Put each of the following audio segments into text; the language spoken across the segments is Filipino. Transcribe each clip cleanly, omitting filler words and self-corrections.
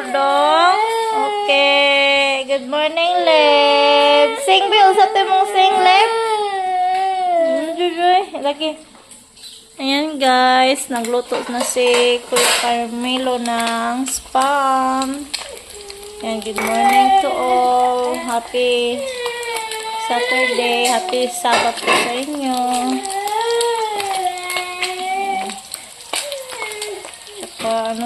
dong. Okay. Good morning, Leb. Sing, Bill. Sa mong sing, Leb. Jujoy. Lagi. Ayan, guys. Nagluto na si Kuya Carmelo ng spam. Ayan, good morning to all. Happy Saturday. Happy Sabbath po sa inyo. Tsaka,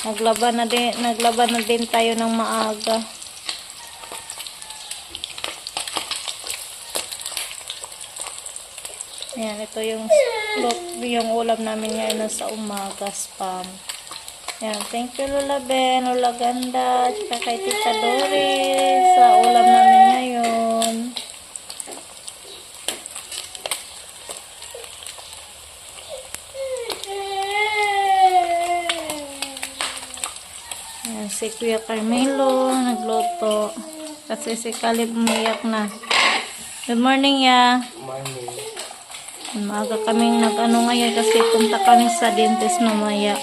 naglaban na din tayo ng maaga. Ayan, ito yung ulam namin ngayon sa umaga, spam. Ayan, thank you Lola Ben, Lola Ganda, tsaka kay Tita Doris sa ulam namin ngayon. Ayan, si Kuya Carmelo nagluto kasi si Caleb umiyak na. Good morning, ya. Morning. Maaga kaming ngayon kasi punta kami sa dentist mamaya.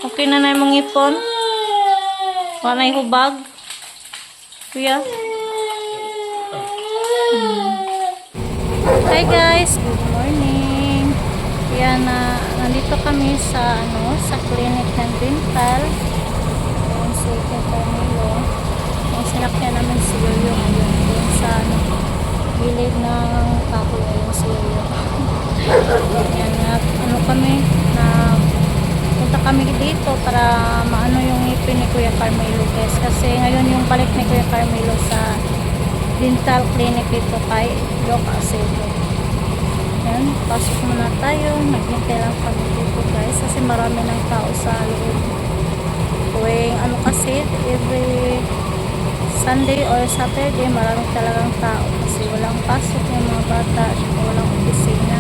Okay na na mong ipon? Wala na hubag? Kuya? Hi guys, good morning. Yan na, nandito kami sa sa clinic ng dental. Ayan si Camilo. Yung sinakyan namin si Yoyo ngayon dun sa gilid ng kahoy. Ayan si Yoyo. Yan na, kami na punta kami dito para maano yung ngipin ni Kuya Carmelo guys. Kasi ngayon yung balik ni Kuya Carmelo sa dental clinic dito kay Doc Acedo. Yan, pasok muna tayo. Naghintay lang kami dito guys kasi marami ng tao sa loob. Tuwing kasi every Sunday or Saturday maraming talagang tao kasi walang pasok yung mga bata at walang opisina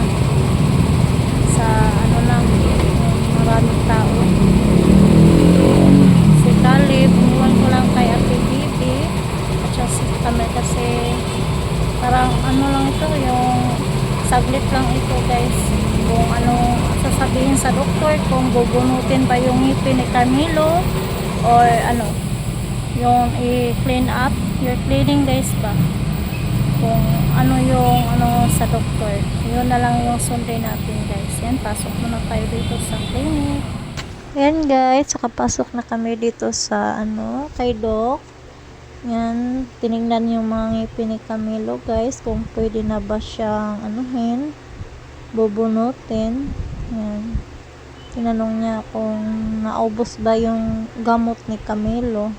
sa lang maraming tao. Si Caleb umuwan ko lang kay Ate Bibi at siya si kami kasi parang lang ito yung saglit lang ito guys kung sasabihin sa doktor kung bubunutin ba yung ngipin ni Carmelo or yung i-clean up your cleaning guys ba kung yung sa doktor yun na lang yung sundin natin guys. Yan, pasok muna tayo dito sa clinic. Yan guys, nakapasok na kami dito sa kay Doc. Yan, tinignan yung mga ngipin ni Camilo guys kung pwede na ba siyang bubunutin. Yan, tinanong niya kung naubos ba yung gamot ni Camilo.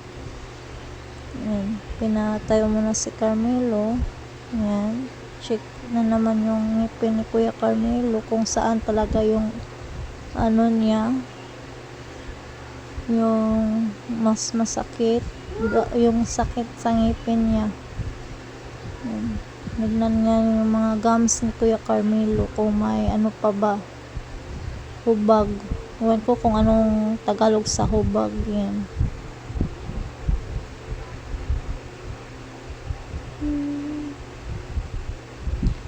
Yan, pinatayo muna si Carmelo. Yan, check na naman yung ngipin ni Kuya Carmelo kung saan talaga yung niya yung mas masakit yung sakit sa ngipin niya. Yan, nagnan niya yung mga gums ni Kuya Carmelo kung may pa ba hubag. Ewan ko kung anong Tagalog sa hubag. Yan.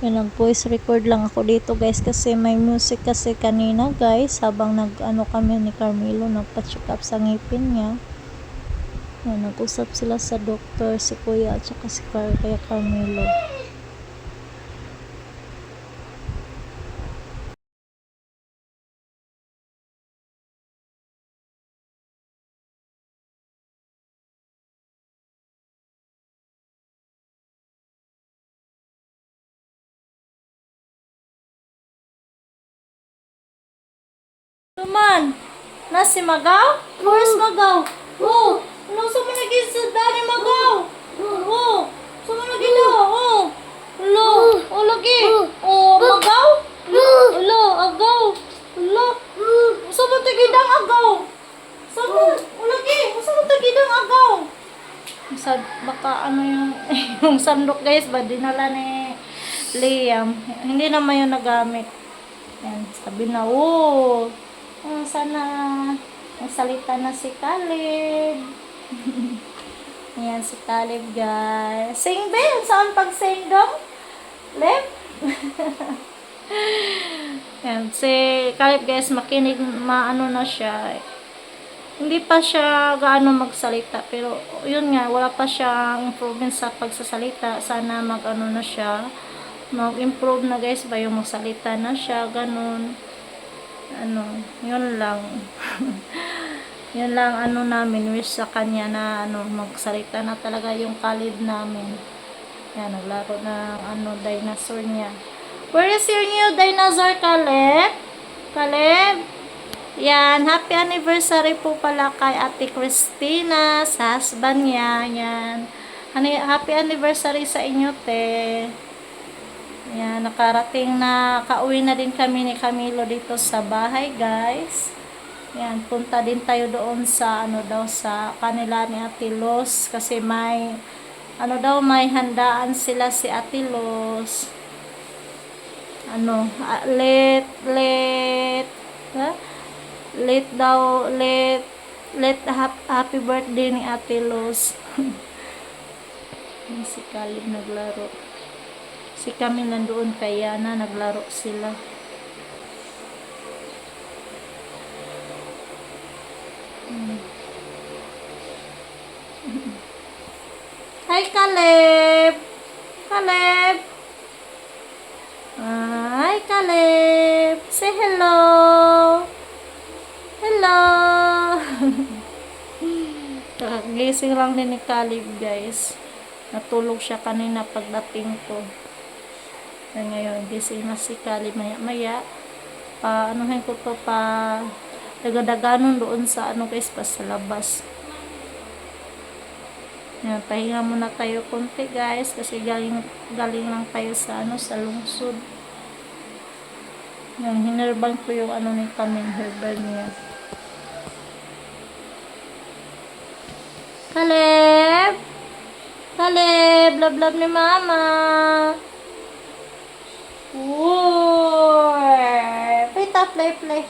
Yan, nag-voice record lang ako dito guys kasi may music kasi kanina guys habang kami ni Carmelo nagpa-check up sa ngipin niya. Yan, nag-usap sila sa doktor si Kuya at saka si Kuya Carmelo. Tuman, nasi Magaw? Where's Magaw? Oh, sa mo lagi sa dani Magaw? Oh, sa mo lagi daw? Oh, lagi. Oh, Magaw? Agaw. Sa mo tagidang agaw? Sa mo lagi? Sa mo tagidang agaw? Baka yung sandok guys ba dinala ni Liam. Hindi naman yung nagamit. Yan, sabi na, sana magsalita na si Caleb. Ayan si Caleb guys. Sing Ben, saan pag-sing dong? Lep? Ayan, si Caleb guys, makinig, na siya. hindi pa siya gaano magsalita, pero yun nga, wala pa siyang improvement sa pagsasalita. Sana mag-ano na siya, mag-improve na guys ba, yung magsalita na siya, ganun. Ano, yun lang. Yun lang ano namin, wish sa kanya na ano, magsalita na talaga yung Caleb namin. Yan, naglaro na ano, dinosaur niya. Where is your new dinosaur, Caleb? Caleb? Yan, happy anniversary po pala kay Ate Christina sa husband niya. Yan. Happy anniversary sa inyo, te. Yan, nakarating na, kauwi na din kami ni Camilo dito sa bahay, guys. Yan, punta din tayo doon sa, ano daw, sa kanila ni Ate Los. Kasi may, ano daw, may handaan sila si Ate Los. Ano, happy birthday ni Ate Los. Si Caleb naglaro. Si kami nandoon kaya na naglaro sila. Hi, Caleb! Caleb! Hi, Caleb! Say hello! Hello! Kakagising lang din ni Caleb, guys. Natulog siya kanina pagdating ko. Kaya ngayon, gising na si Caleb maya-maya. Anuhin ko to pa dagadaganon doon sa ano guys, pa sa labas. Yan, pahinga muna tayo konti guys kasi galing lang tayo sa ano, sa lungsod. Yan, hinerban ko yung ano ni kaming herbal niya. Caleb! Caleb! Love ni mama! Whoa! Play!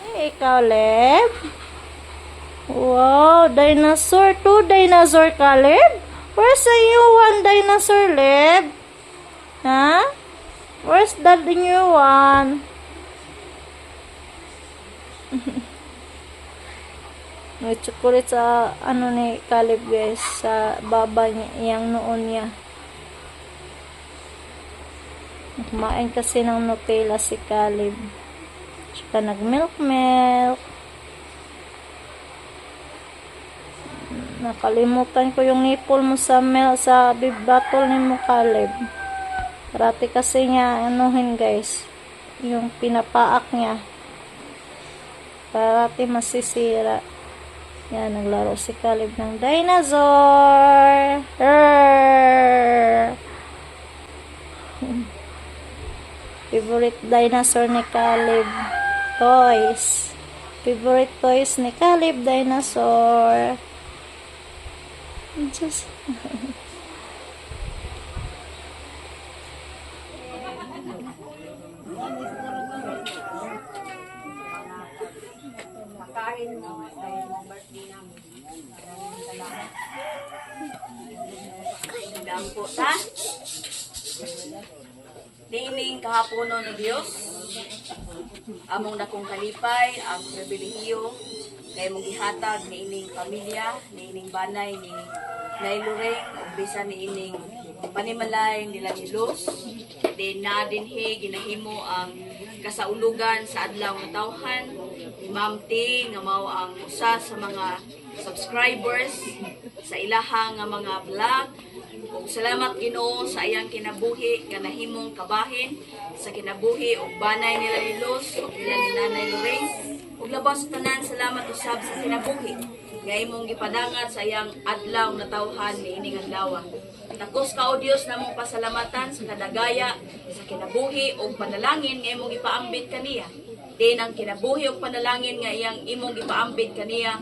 Hey, Caleb. Wow, dinosaur. 2 dinosaur, Caleb. Where's the new one dinosaur, Leb? Huh? Where's the new one? May chocolate sa ano ni Caleb guys, sa baba niya, iyang noon niya. Kumain kasi ng Nutella si Caleb. Tsaka nag-milk. Nakalimutan ko yung nipple mo sa beef bottle ni mo, Caleb. Parati kasi niya anuhin guys, yung pinapaak niya. Parati masisira. Yan, naglaro si Caleb ng dinosaur. Favorite dinosaur ni Caleb. Toys. Favorite toys ni Caleb, dinosaur. Just makain mo dahil birthday namin. Maraming salamat. Dampo ta. Niining kahaponon ni Dios. Among dakong kalipay, ang pribilehiyo kay mong gihatag niining pamilya, niining banay ni Nailureng, umbisa niining panimalay nila ni Luz. Then na dinhi ginahimo ang kasaulugan sa adlaw nga tawhan ni Ma'am T nga mao ang usa sa mga subscribers sa ilaha nga mga vlog. Ug salamat Ginoo sa iyang kinabuhi nga nahimong kabahin sa kinabuhi ug banay nila ni Luz ug nila ni Nanay Loreng. Ug labaw sa tanan, salamat usab sa kinabuhi nga imong gipadangat sa iyang adlaw na tawhan niining adlaw. Takos ka o Dios namong pasalamatan sa kadagaya sa kinabuhi ug panalangin nga imong gipaambit kaniya. Din ang kinabuhi ug panalangin nga iyang imong gipaambit kaniya,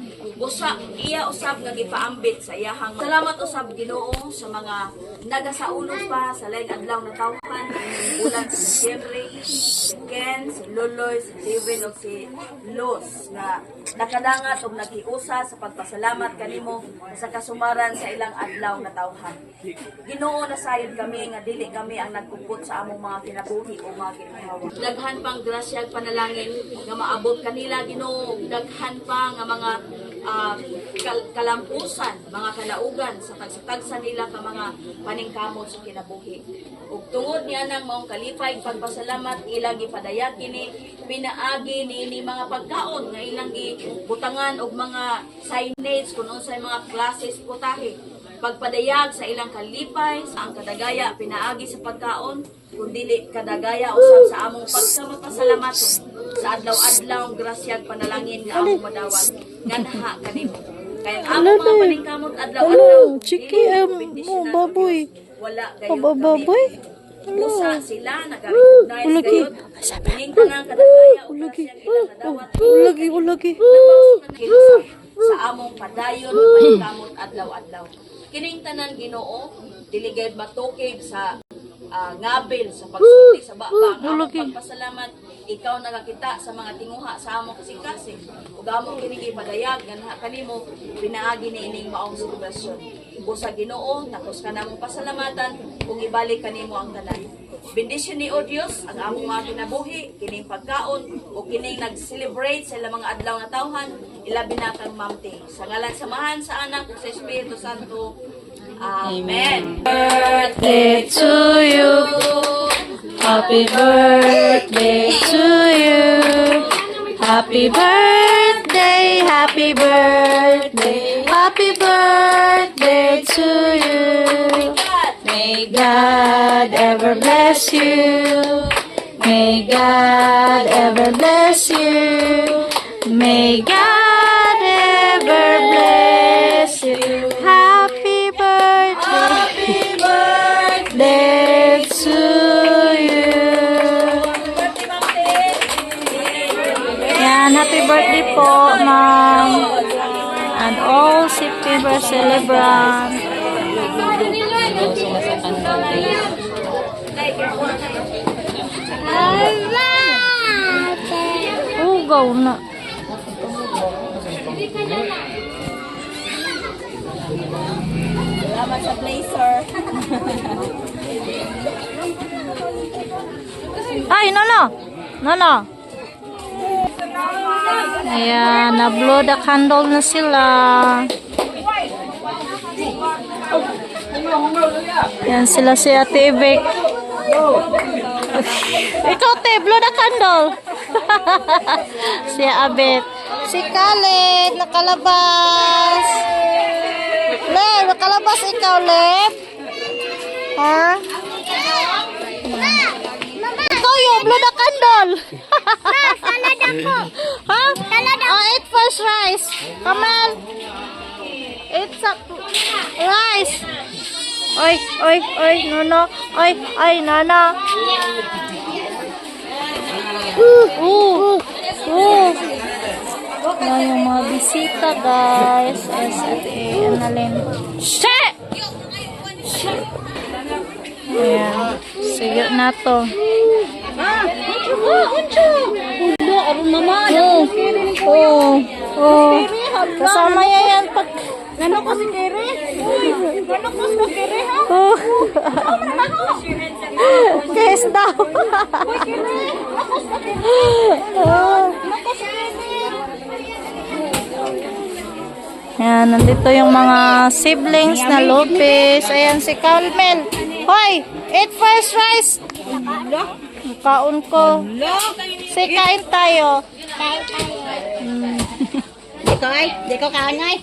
iya usab nga gipaambit sa iyahang. Salamat usab Ginoo sa mga nagasaulos pa sa laing adlaw na tawhan ining bulan sa Disyembre, si Ken, si Loloy, si Steven ug si Los nga nakadangat ug naghiusa sa pagpasalamat kanimo sa kasumaran sa ilang adlaw na tawhan. Ginoo na sayod kami nga dili kami ang nagkupot sa among mga kinabuhi o mga ginhawa. Daghan pang grasya ug panalangin nga maabot kanila Ginoo, daghan pa nga mga kalampusan, mga kalaugan sa tagsatagsa nila ka mga paningkamot sa kinabuhi. Ug tungod niya nang maong kalipay pagpasalamat ilang gipadayag kini pinaagi ni mga pagkaon nga ilang gibutangan og mga signage kun unsay mga classes putahe. Pagpadayag sa ilang kalipay sa ang kadagaya pinaagi sa pagkaon kun dili kadagaya usab sa among pagsamapasalamat sa adlaw-adlaw grasyag panalangin nga among madawat nganha kanimo kay ang among mga paningkamot adlaw-adlaw chiki mo baboy. wala gayon Baboy. usa sila nag-recognize gayon ning tanang kadagaya ug grasyag ilang nadawat Ulagi. kinusap sa among padayon nga paningkamot adlaw-adlaw kining tanan Ginoo dili gayud matukig sa ngabil sa pagsulti sa baba ang among pagpasalamat ikaw nakakita sa mga tinguha sa among kasing-kasing ug among kini ipadayag nganha kanimo pinaagi ni ining maong selebrasyon busa Ginoo takos ka namong pasalamatan ug ibalik kanimo ang tanan. Bendisyon ni O Dios ang among mga kinabuhi kining pagkaon ug kining nag-celebrate sa ilang mga adlaw na tawhan ilabi na kang mamti sa ngalan samahan sa anak ug sa Espiritu Santo. Amen. Birthday to you. Happy birthday to you. Happy birthday, happy birthday, happy birthday to you. May God ever bless you. May God ever bless you. May God ever bless you. Happy birthday to you. Yan, happy birthday po, ma'am. And all September celebrant. Ugaw na. Salamat sa blazer. Ay, Nono! Ayan, na-blow the candle na sila. Yan sila si Ate Vic. Ikaw, te, blow the candle. Si Abet. Si Khaled, nakalabas. Lev, nakalabas ikaw, Lev. Ha? Ikaw yung blow the candle. Salad ako. Ha? Oh, eat first rice. Come on. Eat some rice. Oy, Nono. Oy, Nono. Na yung mga bisita, guys. SFA, analin. Shit! Ayan. Sige na to. Kasama yan pag... Nano ko si Kere? Nano ko si Kere ha? Kes daw. Yan, nandito yung mga siblings na Lopez. Ayan si Carmel. Hoy, eat first rice. Kaon ko. Say, kain tayo. Di ko kaanay.